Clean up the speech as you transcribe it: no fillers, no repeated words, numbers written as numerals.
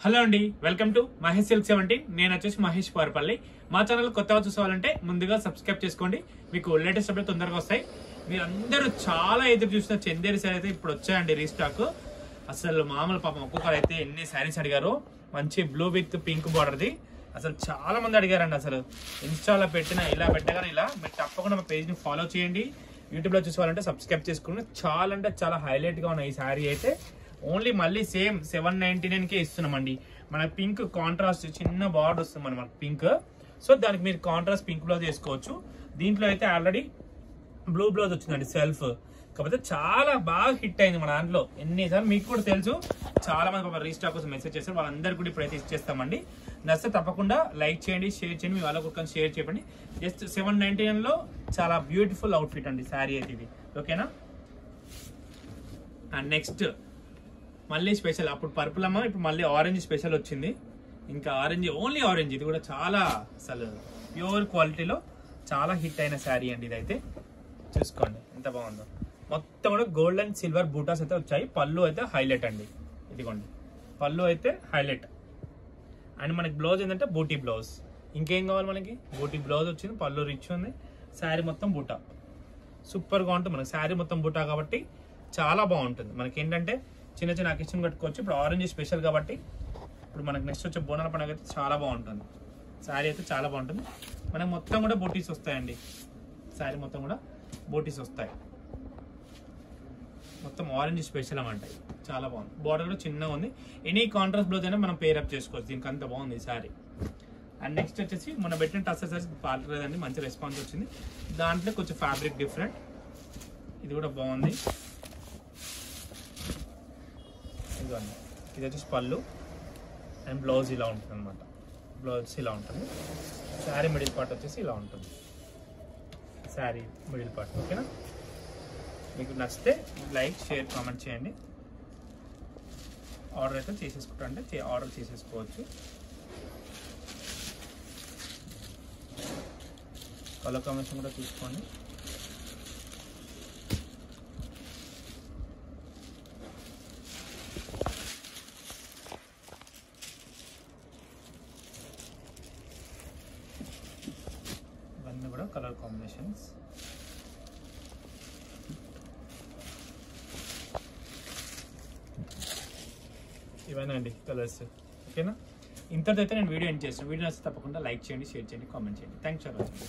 Hello అండి, welcome to Mahesh silk 17. నేను వచ్చేసి మహేష్ పార్పల్లి. మా ఛానల్ కొత్తగా చూసేవాలంటే ముందుగా సబ్స్క్రైబ్ చేసుకోండి. మీకు లేటెస్ట్ అప్డేట్ తొందరగా వస్తాయి. మీరు అందరూ చాలా ఎదురు చూసిన చందేరి శారీ అయితే ఇప్పుడు వచ్చాయండి రీస్టాక్. అసలు మామూలు పాపం ఒక్కొక్కరు అయితే ఎన్ని శారీస్ అడిగారు. మంచి బ్లూ విత్ పింక్ బార్డర్ది. అసలు చాలా మంది అడిగారండి. అసలు ఇన్స్టాలో పెట్టిన ఇలా పెట్టగానే ఇలా మీరు తప్పకుండా మా పేజ్ని ఫాలో చేయండి. యూట్యూబ్లో చూసేవాలంటే సబ్స్క్రైబ్ చేసుకోండి. చాలా అంటే చాలా హైలైట్గా ఉన్నాయి ఈ శారీ అయితే. ఓన్లీ మళ్ళీ సేమ్ 799కే ఇస్తున్నామండి. మన పింక్ కాంట్రాస్ట్ చిన్న బార్డర్ వస్తుంది మనకు పింక్. సో దానికి మీరు కాంట్రాస్ట్ పింక్ బ్లౌజ్ వేసుకోవచ్చు. దీంట్లో అయితే ఆల్రెడీ బ్లూ బ్లౌజ్ వచ్చిందండి సెల్ఫ్. కాకపోతే చాలా బాగా హిట్ అయింది మన దాంట్లో. ఎన్నిసార్లు మీకు కూడా తెలుసు, చాలా మంది పాప రీస్టాక్ కోసం మెసేజ్ చేస్తారు. వాళ్ళందరికీ కూడా ఇప్పుడైతే ఇచ్చేస్తామండి. నచ్చితే తప్పకుండా లైక్ చేయండి, షేర్ చేయండి, మీ వాళ్ళకు కూడా షేర్ చేయండి. జస్ట్ 799లో చాలా బ్యూటిఫుల్ అవుట్ఫిట్ అండి శారీ అయితే ఇది. ఓకేనా? అండ్ నెక్స్ట్ మళ్ళీ స్పెషల్, అప్పుడు పర్పుల్ అమ్మ, ఇప్పుడు మళ్ళీ ఆరెంజ్ స్పెషల్ వచ్చింది. ఇంకా ఆరెంజ్, ఓన్లీ ఆరెంజ్. ఇది కూడా చాలా అసలు ప్యూర్ క్వాలిటీలో చాలా హిట్ అయిన శారీ అండి ఇదైతే. చూసుకోండి ఎంత బాగుందో. మొత్తం కూడా గోల్డ్ అండ్ సిల్వర్ బూటాస్ అయితే వచ్చాయి. పళ్ళు అయితే హైలైట్ అండి. ఇదిగోండి పళ్ళు అయితే హైలైట్. అండ్ మనకి బ్లౌజ్ ఏంటంటే బూటీ బ్లౌజ్. ఇంకేం కావాలి మనకి? బూటీ బ్లౌజ్ వచ్చింది, పళ్ళు రిచ్ ఉంది, శారీ మొత్తం బూటా. సూపర్గా ఉంటుంది మనకి శారీ మొత్తం బూటా కాబట్టి చాలా బాగుంటుంది. మనకి ఏంటంటే చిన్న చిన్న అకేషన్ కట్టుకోవచ్చు. ఇప్పుడు ఆరెంజ్ స్పెషల్ కాబట్టి ఇప్పుడు మనకి నెక్స్ట్ వచ్చే బోనాల పండుగ అయితే చాలా బాగుంటుంది. శారీ అయితే చాలా బాగుంటుంది. మనకు మొత్తం కూడా బూటీస్ వస్తాయండి. శారీ మొత్తం కూడా బూటీస్ వస్తాయి. మొత్తం ఆరెంజ్ స్పెషల్ అన్నమాట. చాలా బాగుంది. బార్డర్ కూడా చిన్నగా ఉంది. ఎనీ కాంట్రాస్ట్ బ్లౌజ్ అయినా మనం పేరప్ చేసుకోవచ్చు. దీనికి అంత బాగుంది ఈ శారీ. అండ్ నెక్స్ట్ వచ్చేసి మనం పెట్టిన టస్సెస్ పాడలేదండి, మంచి రెస్పాన్స్ వచ్చింది. దాంట్లో కొంచెం ఫ్యాబ్రిక్ డిఫరెంట్. ఇది కూడా బాగుంది. ఇది వచ్చేసి పళ్ళు అండ్ బ్లౌజ్ ఇలా ఉంటుంది అనమాట. బ్లౌజ్ ఇలా ఉంటుంది. శారీ మిడిల్ పార్ట్ వచ్చేసి ఇలా ఉంటుంది. Sari middle part. ఓకేనా? మీకు నచ్చితే లైక్, షేర్, కామెంట్ చేయండి. ఆర్డర్ అయితే చేసేసుకుంటా అంటే ఆర్డర్ చేసేసుకోవచ్చు. కలర్ కాంబినేషన్ కూడా చూసుకోండి. ఇవన్నీ కూడా కలర్ కాంబినేషన్స్. ఇవన్నీ అండి కలర్స్. ఓకేనా? ఇంతటితో నేను వీడియో ఎండ్ చేస్తాను. వీడియో నచ్చితే తప్పకుండా లైక్ చేయండి, షేర్ చేయండి, కామెంట్ చేయండి. Thanks for watching.